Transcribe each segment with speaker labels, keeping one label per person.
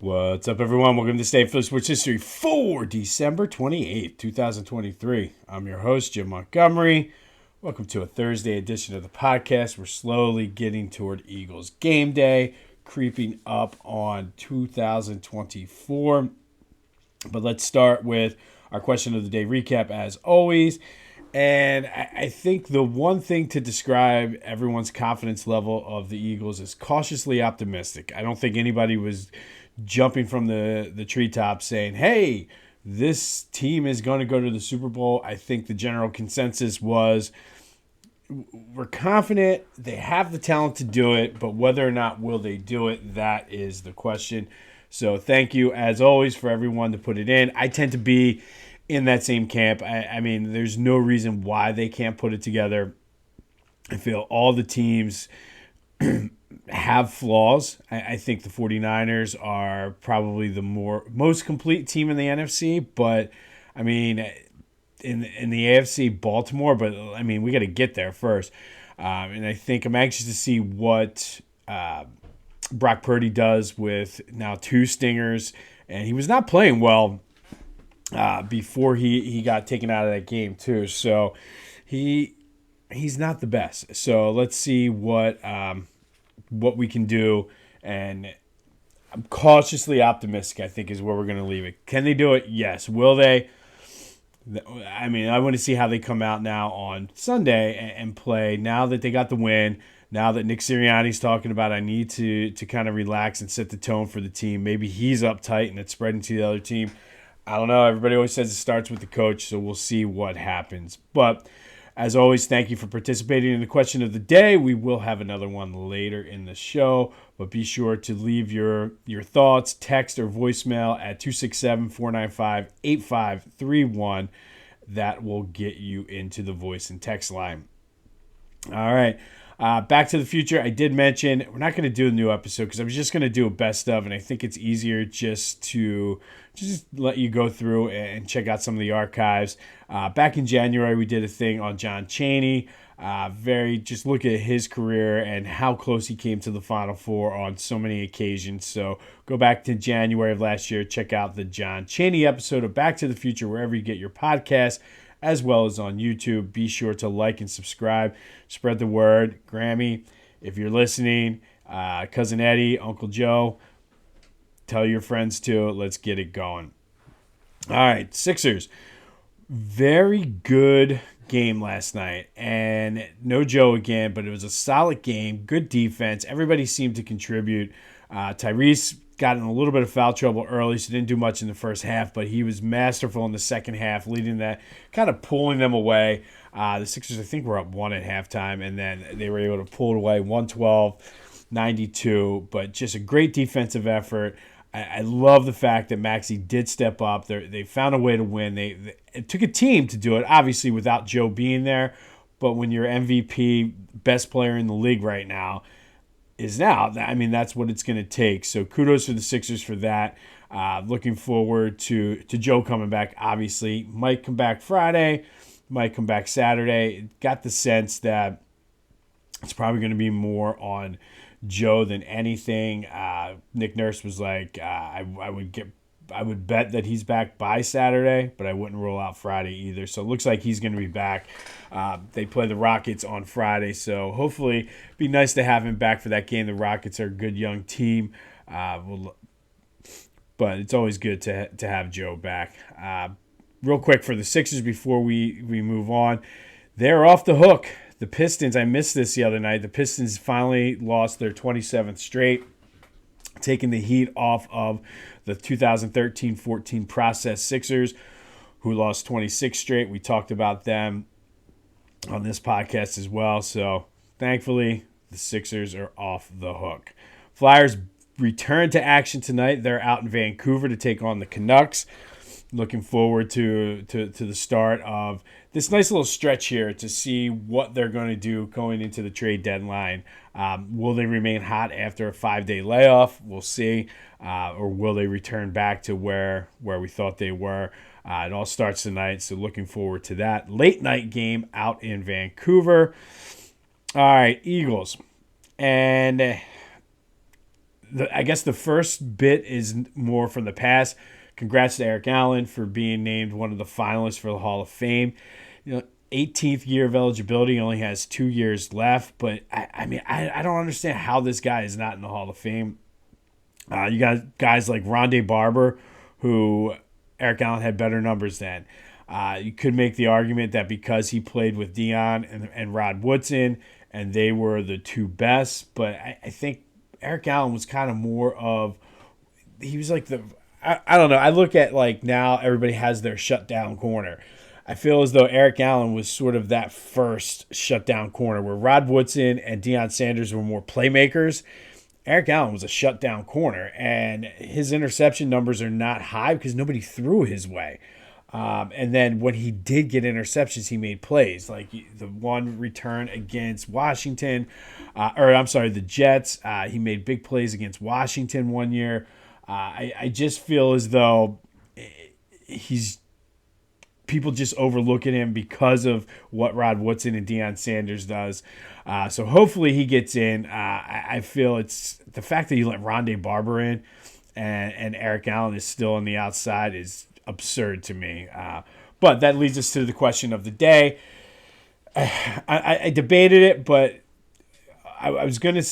Speaker 1: What's up, everyone? Welcome to State Phillies Sports History for December 28th, 2023. I'm your host, Jim Montgomery. Welcome to a Thursday edition of the podcast. We're slowly getting toward Eagles game day, creeping up on 2024. But let's start with our question of the day recap, as always. And I think the one thing to describe everyone's confidence level of the Eagles is cautiously optimistic. I don't think anybody was jumping from the treetops saying, hey, this team is going to go to the Super Bowl. I think the general consensus was we're confident they have the talent to do it, but whether or not will they do it, that is the question. So thank you, as always, for everyone to put it in. I tend to be in that same camp. I mean, there's no reason why they can't put it together. I feel all the teams have flaws. I think the 49ers are probably the most complete team in the NFC, but I mean, in the AFC, Baltimore, but I mean, we got to get there first. And I think I'm anxious to see what Brock Purdy does with now two stingers, and he was not playing well before he got taken out of that game too. So he's not the best. So let's see what we can do, and I'm cautiously optimistic, I think, is where we're going to leave it. Can they do it? Yes. Will they? I mean, I want to see how they come out now on Sunday and play now that they got the win, now that Nick Sirianni's talking about I need to kind of relax and set the tone for the team. Maybe he's uptight and it's spreading to the other team. I don't know. Everybody always says it starts with the coach, so we'll see what happens. But as always, thank you for participating in the question of the day. We will have another one later in the show, but be sure to leave your thoughts, text, or voicemail at 267-495-8531. That will get you into the voice and text line. All right. Back to the Future. I did mention we're not going to do a new episode because I was just going to do a best of, and I think it's easier just to let you go through and check out some of the archives. Back in January, we did a thing on John Chaney. Just look at his career and how close he came to the Final Four on so many occasions. So go back to January of last year. Check out the John Chaney episode of Back to the Future wherever you get your podcast, as well as on YouTube. Be sure to like and subscribe. Spread the word. Grammy, if you're listening, Cousin Eddie, Uncle Joe, tell your friends too. Let's get it going. All right, Sixers. Very good game last night. And no Joe again, but it was a solid game. Good defense. Everybody seemed to contribute. Tyrese got in a little bit of foul trouble early, so didn't do much in the first half, but he was masterful in the second half, leading that, kind of pulling them away. The Sixers, I think, were up 1 at halftime, and then they were able to pull it away 112-92, but just a great defensive effort. I love the fact that Maxey did step up. They found a way to win. It took a team to do it, obviously, without Joe being there, but when your MVP, best player in the league right now, is now. I mean, that's what it's going to take. So kudos to the Sixers for that. Looking forward to Joe coming back, obviously. Might come back Friday, might come back Saturday. Got the sense that it's probably going to be more on Joe than anything. Nick Nurse was like, I would bet that he's back by Saturday, but I wouldn't rule out Friday either. So it looks like he's going to be back. They play the Rockets on Friday, so hopefully it'd be nice to have him back for that game. The Rockets are a good young team, but it's always good to have Joe back. Real quick for the Sixers before we move on, they're off the hook. The Pistons, I missed this the other night. The Pistons finally lost their 27th straight, taking the heat off of the 2013-14 process Sixers, who lost 26 straight. We talked about them on this podcast as well. So thankfully, the Sixers are off the hook. Flyers return to action tonight. They're out in Vancouver to take on the Canucks. Looking forward to the start of this nice little stretch here to see what they're going to do going into the trade deadline. Will they remain hot after a 5-day layoff? We'll see. Or will they return back to where we thought they were? It all starts tonight, so looking forward to that. Late night game out in Vancouver. All right, Eagles. And I guess the first bit is more from the past. Congrats to Eric Allen for being named one of the finalists for the Hall of Fame. 18th year of eligibility, only has 2 years left. But I don't understand how this guy is not in the Hall of Fame. You got guys like Rondé Barber, who Eric Allen had better numbers than. You could make the argument that because he played with Dion and Rod Woodson, and they were the two best, but I think Eric Allen was kind of more of, he was like I don't know. I look at like now everybody has their shutdown corner. I feel as though Eric Allen was sort of that first shutdown corner where Rod Woodson and Deion Sanders were more playmakers. Eric Allen was a shutdown corner, and his interception numbers are not high because nobody threw his way. And then when he did get interceptions, he made plays. Like the one return against Washington, the Jets. He made big plays against Washington one year. I just feel as though people just overlook at him because of what Rod Woodson and Deion Sanders does. So hopefully he gets in. I feel it's the fact that you let Rondé Barber in and Eric Allen is still on the outside is absurd to me. But that leads us to the question of the day. I debated it, but I was going to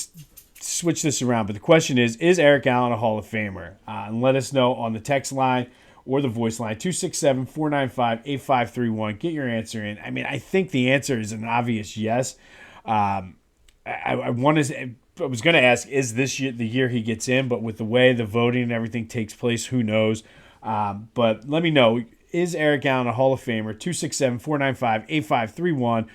Speaker 1: switch this around. But the question is Eric Allen a Hall of Famer? And let us know on the text line or the voice line, 267-495-8531. Get your answer in. I think the answer is an obvious yes. I was going to ask, is this year the year he gets in? But with the way the voting and everything takes place, who knows? But let me know, is Eric Allen a Hall of Famer? 267-495-8531.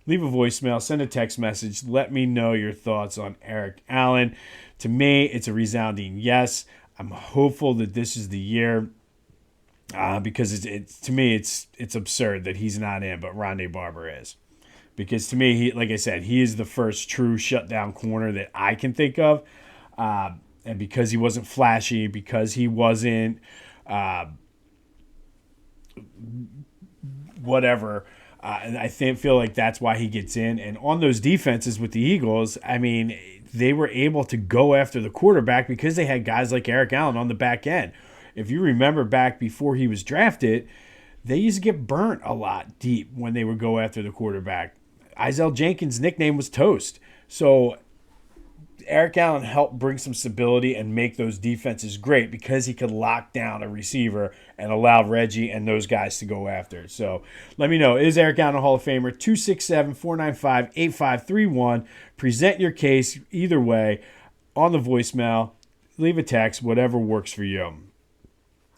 Speaker 1: Leave a voicemail, send a text message. Let me know your thoughts on Eric Allen. To me, it's a resounding yes. I'm hopeful that this is the year because to me, it's absurd that he's not in, but Rondé Barber is. Because to me, like I said, he is the first true shutdown corner that I can think of. And because he wasn't flashy, because he wasn't whatever, and I feel like that's why he gets in. And on those defenses with the Eagles, they were able to go after the quarterback because they had guys like Eric Allen on the back end. If you remember back before he was drafted, they used to get burnt a lot deep when they would go after the quarterback. Isaiah Jenkins' nickname was Toast. So Eric Allen helped bring some stability and make those defenses great because he could lock down a receiver and allow Reggie and those guys to go after. So let me know, is Eric Allen a Hall of Famer? 267-495-8531. Present your case either way on the voicemail. Leave a text, whatever works for you.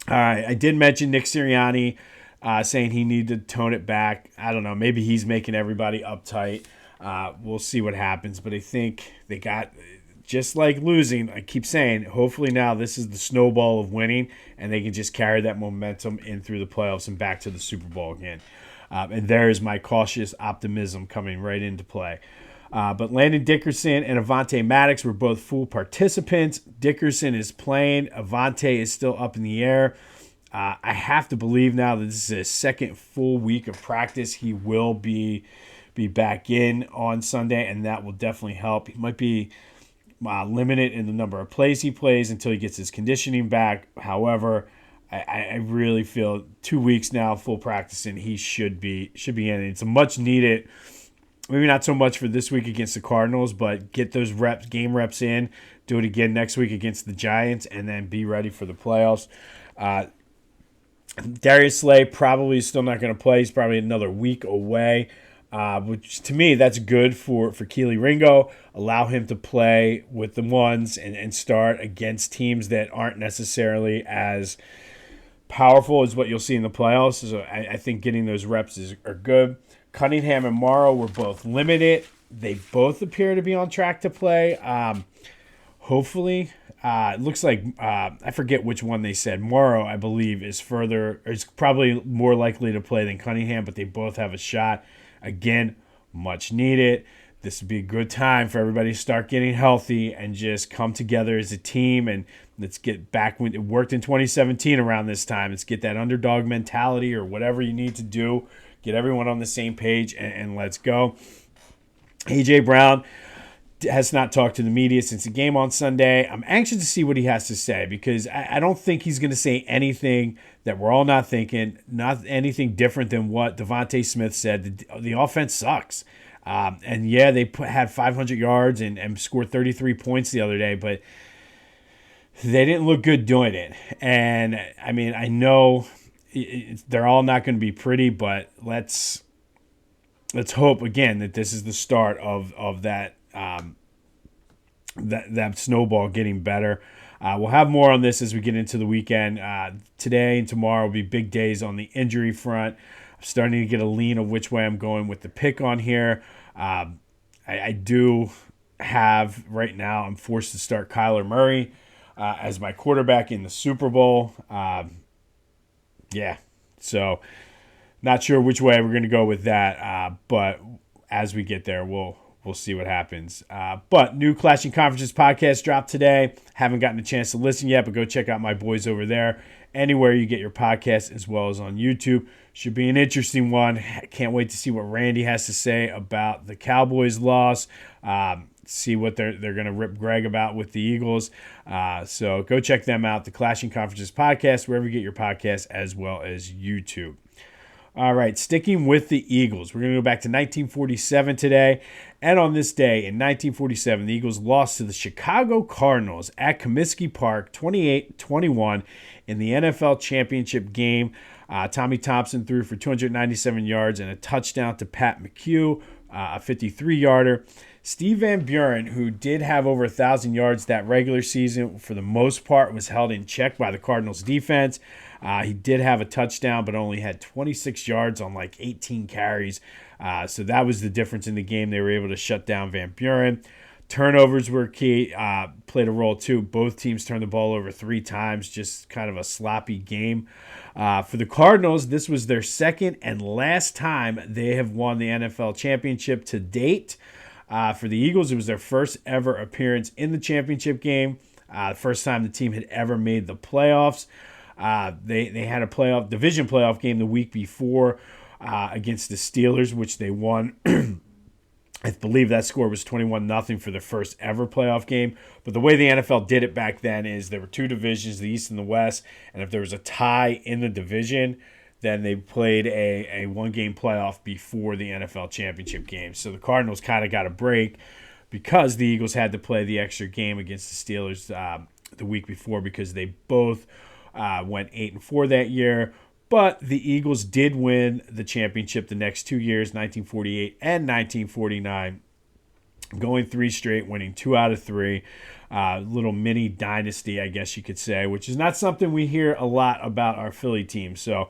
Speaker 1: All right, I did mention Nick Sirianni saying he needed to tone it back. I don't know, maybe he's making everybody uptight. We'll see what happens, but I think they got, just like losing, I keep saying, hopefully now this is the snowball of winning, and they can just carry that momentum in through the playoffs and back to the Super Bowl again. And there's my cautious optimism coming right into play. But Landon Dickerson and Avonte Maddox were both full participants. Dickerson is playing. Avonte is still up in the air. I have to believe now that this is his second full week of practice. He will be back in on Sunday, and that will definitely help. He might be limited in the number of plays he plays until he gets his conditioning back. However, I really feel 2 weeks now full practice, and he should be in. It's a much needed, maybe not so much for this week against the Cardinals, but get those game reps in. Do it again next week against the Giants, and then be ready for the playoffs. Darius Slay probably still not going to play. He's probably another week away. Which to me, that's good for Keely Ringo. Allow him to play with the ones and start against teams that aren't necessarily as powerful as what you'll see in the playoffs. So I think getting those reps are good. Cunningham and Morrow were both limited. They both appear to be on track to play. Hopefully, it looks like I forget which one they said. Morrow, I believe, is probably more likely to play than Cunningham, but they both have a shot. Again, much needed. This would be a good time for everybody to start getting healthy and just come together as a team. And let's get back when it worked in 2017 around this time. Let's get that underdog mentality or whatever you need to do. Get everyone on the same page and let's go. A.J. Brown has not talked to the media since the game on Sunday. I'm anxious to see what he has to say because I don't think he's going to say anything that we're all not thinking, not anything different than what Devontae Smith said. The offense sucks. And yeah, they had 500 yards and scored 33 points the other day, but they didn't look good doing it. And I mean, I know they're all not going to be pretty, but let's hope again that this is the start of that that snowball getting better. We'll have more on this as we get into the weekend. Today and tomorrow will be big days on the injury front. I'm starting to get a lean of which way I'm going with the pick on here. I do have right now, I'm forced to start Kyler Murray as my quarterback in the Super Bowl. So not sure which way we're going to go with that, but as we get there, we'll see what happens. But new Clashing Conferences podcast dropped today. Haven't gotten a chance to listen yet, but go check out my boys over there. Anywhere you get your podcast, as well as on YouTube. Should be an interesting one. Can't wait to see what Randy has to say about the Cowboys' loss. See what they're going to rip Greg about with the Eagles. So go check them out, the Clashing Conferences podcast, wherever you get your podcasts, as well as YouTube. All right, sticking with the Eagles. We're going to go back to 1947 today. And on this day in 1947, the Eagles lost to the Chicago Cardinals at Comiskey Park 28-21 in the NFL championship game. Tommy Thompson threw for 297 yards and a touchdown to Pat McHugh, a 53-yarder. Steve Van Buren, who did have over 1,000 yards that regular season, for the most part was held in check by the Cardinals defense. He did have a touchdown, but only had 26 yards on like 18 carries. So that was the difference in the game. They were able to shut down Van Buren. Turnovers were key, played a role too. Both teams turned the ball over 3 times, just kind of a sloppy game. For the Cardinals, this was their second and last time they have won the NFL championship to date. For the Eagles, it was their first ever appearance in the championship game. The first time the team had ever made the playoffs. They had a division playoff game the week before against the Steelers, which they won. I believe that score was 21-0 for the first ever playoff game. But the way the NFL did it back then is there were 2 divisions, the East and the West, and if there was a tie in the division, then they played a one-game playoff before the NFL championship game. So the Cardinals kind of got a break because the Eagles had to play the extra game against the Steelers the week before because they both went 8-4 that year. But the Eagles did win the championship the next 2 years, 1948 and 1949, going 3 straight, winning 2 out of 3. Little mini dynasty, I guess you could say, which is not something we hear a lot about our Philly team. So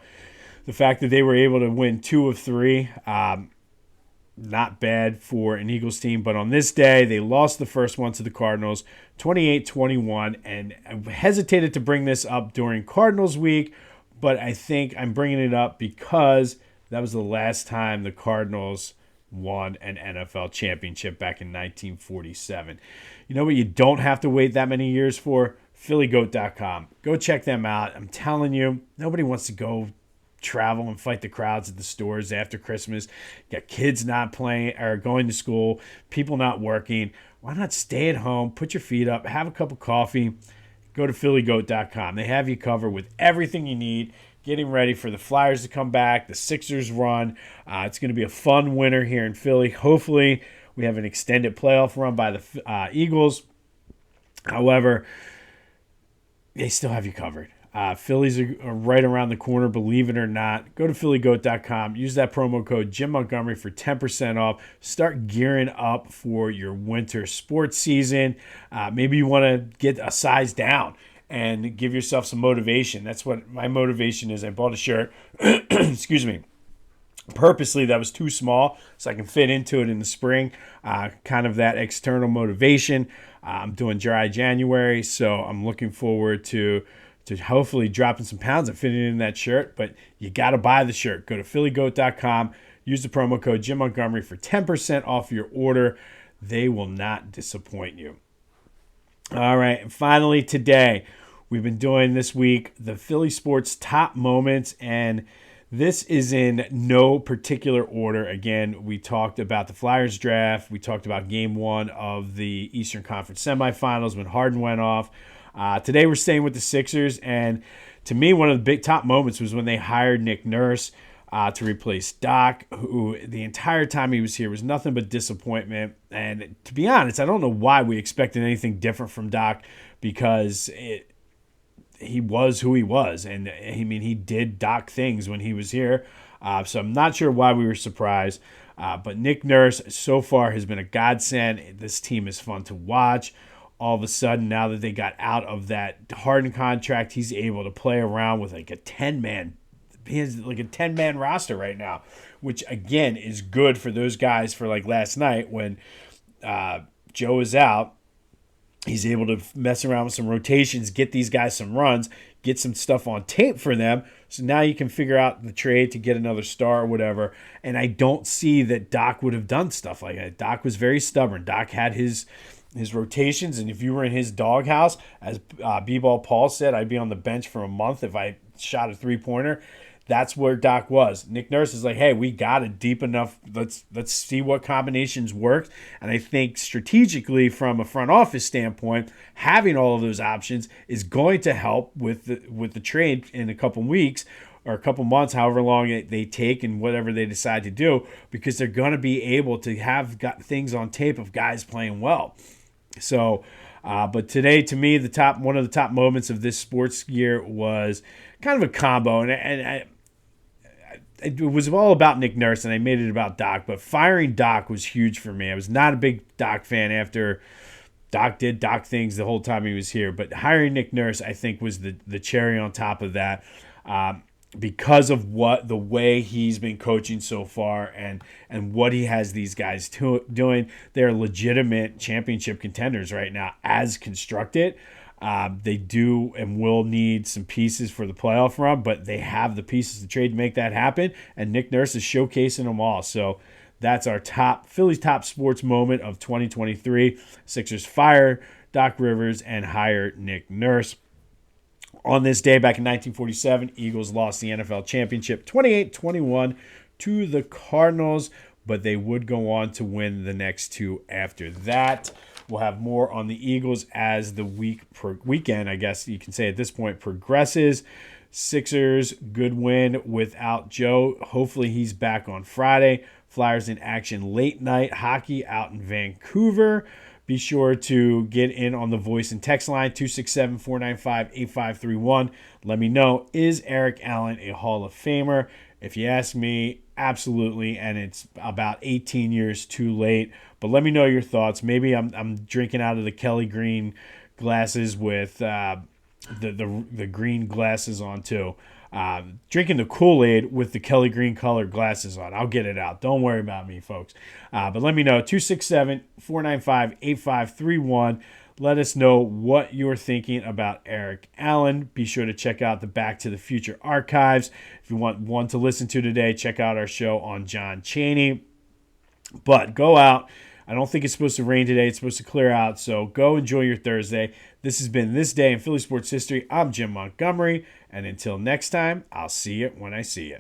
Speaker 1: the fact that they were able to win 2 of 3, not bad for an Eagles team. But on this day, they lost the first one to the Cardinals, 28-21. And I hesitated to bring this up during Cardinals week, but I think I'm bringing it up because that was the last time the Cardinals won an NFL championship back in 1947. You know what you don't have to wait that many years for? PhillyGoat.com. Go check them out. I'm telling you, nobody wants to go travel and fight the crowds at the stores after Christmas. You got kids not playing or going to school, people not working. Why not stay at home, put your feet up, have a cup of coffee, go to PhillyGoat.com. They have you covered with everything you need. Getting ready for the Flyers to come back, the Sixers run. It's going to be a fun winter here in Philly. Hopefully, we have an extended playoff run by the Eagles. However, they still have you covered. Phillies are right around the corner, believe it or not. Go to PhillyGoat.com. Use that promo code Jim Montgomery for 10% off. Start gearing up for your winter sports season. Maybe you want to get a size down and give yourself some motivation. That's what my motivation is. I bought a shirt, excuse me, purposely that was too small so I can fit into it in the spring. Kind of that external motivation. I'm doing dry January, so I'm looking forward to hopefully dropping some pounds and fitting in that shirt. But you got to buy the shirt. Go to PhillyGoat.com. Use the promo code Jim Montgomery for 10% off your order. They will not disappoint you. All right, and finally today, we've been doing this week the Philly sports top moments, and This is in no particular order. Again, we talked about the Flyers draft. We talked about game one of the Eastern Conference semifinals when Harden went off. Today we're staying with the Sixers, and to me, one of the big top moments was when they hired Nick Nurse to replace Doc, who the entire time he was here was nothing but disappointment. And to be honest, I don't know why we expected anything different from Doc, because he was who he was. And I mean, he did Doc things when he was here. So I'm not sure why we were surprised. But Nick Nurse so far has been a godsend. This team is fun to watch. All of a sudden, now that they got out of that Harden contract, he's able to play around with like a 10-man. He has like a 10-man roster right now, which again is good for those guys. For like last night when Joe is out, he's able to mess around with some rotations, get these guys some runs, get some stuff on tape for them. So now you can figure out the trade to get another star or whatever. And I don't see that Doc would have done stuff like that. Doc was very stubborn. Doc had his rotations, and if you were in his doghouse, as B-Ball Paul said, I'd be on the bench for a month if I shot a three-pointer. That's where Doc was. Nick Nurse is like, hey, we got it deep enough. Let's see what combinations work. And I think strategically, from a front office standpoint, having all of those options is going to help with the trade in a couple weeks or a couple months, however long they take and whatever they decide to do, because they're going to be able to have got things on tape of guys playing well. So, but today, to me, one of the top moments of this sports year was kind of a combo, and it was all about Nick Nurse, and I made it about Doc. But firing Doc was huge for me. I was not a big Doc fan after Doc did Doc things the whole time he was here, but hiring Nick Nurse, I think, was the cherry on top of that. Because of the way he's been coaching so far and what he has these guys doing. They're legitimate championship contenders right now as constructed. They do and will need some pieces for the playoff run, but they have the pieces to trade to make that happen, and Nick Nurse is showcasing them all. So that's our Phillies top sports moment of 2023. Sixers fire Doc Rivers and hire Nick Nurse. On this day, back in 1947, Eagles lost the NFL championship 28-21 to the Cardinals, but they would go on to win the next two after that. We'll have more on the Eagles as the weekend, I guess you can say at this point, progresses. Sixers, good win without Joe. Hopefully he's back on Friday. Flyers in action late night hockey out in Vancouver. Be sure to get in on the voice and text line, 267-495-8531. Let me know, is Eric Allen a Hall of Famer? If you ask me, absolutely, and it's about 18 years too late. But let me know your thoughts. Maybe I'm drinking out of the Kelly Green glasses with the green glasses on too. Drinking the Kool-Aid with the Kelly Green colored glasses on. I'll get it out. Don't worry about me, folks. But let me know, 267-495-8531. Let us know what you're thinking about Eric Allen. Be sure to check out the Back to the Future archives. If you want one to listen to today, check out our show on John Chaney. But go out. I don't think it's supposed to rain today. It's supposed to clear out. So go enjoy your Thursday. This has been This Day in Philly Sports History. I'm Jim Montgomery. And until next time, I'll see you when I see you.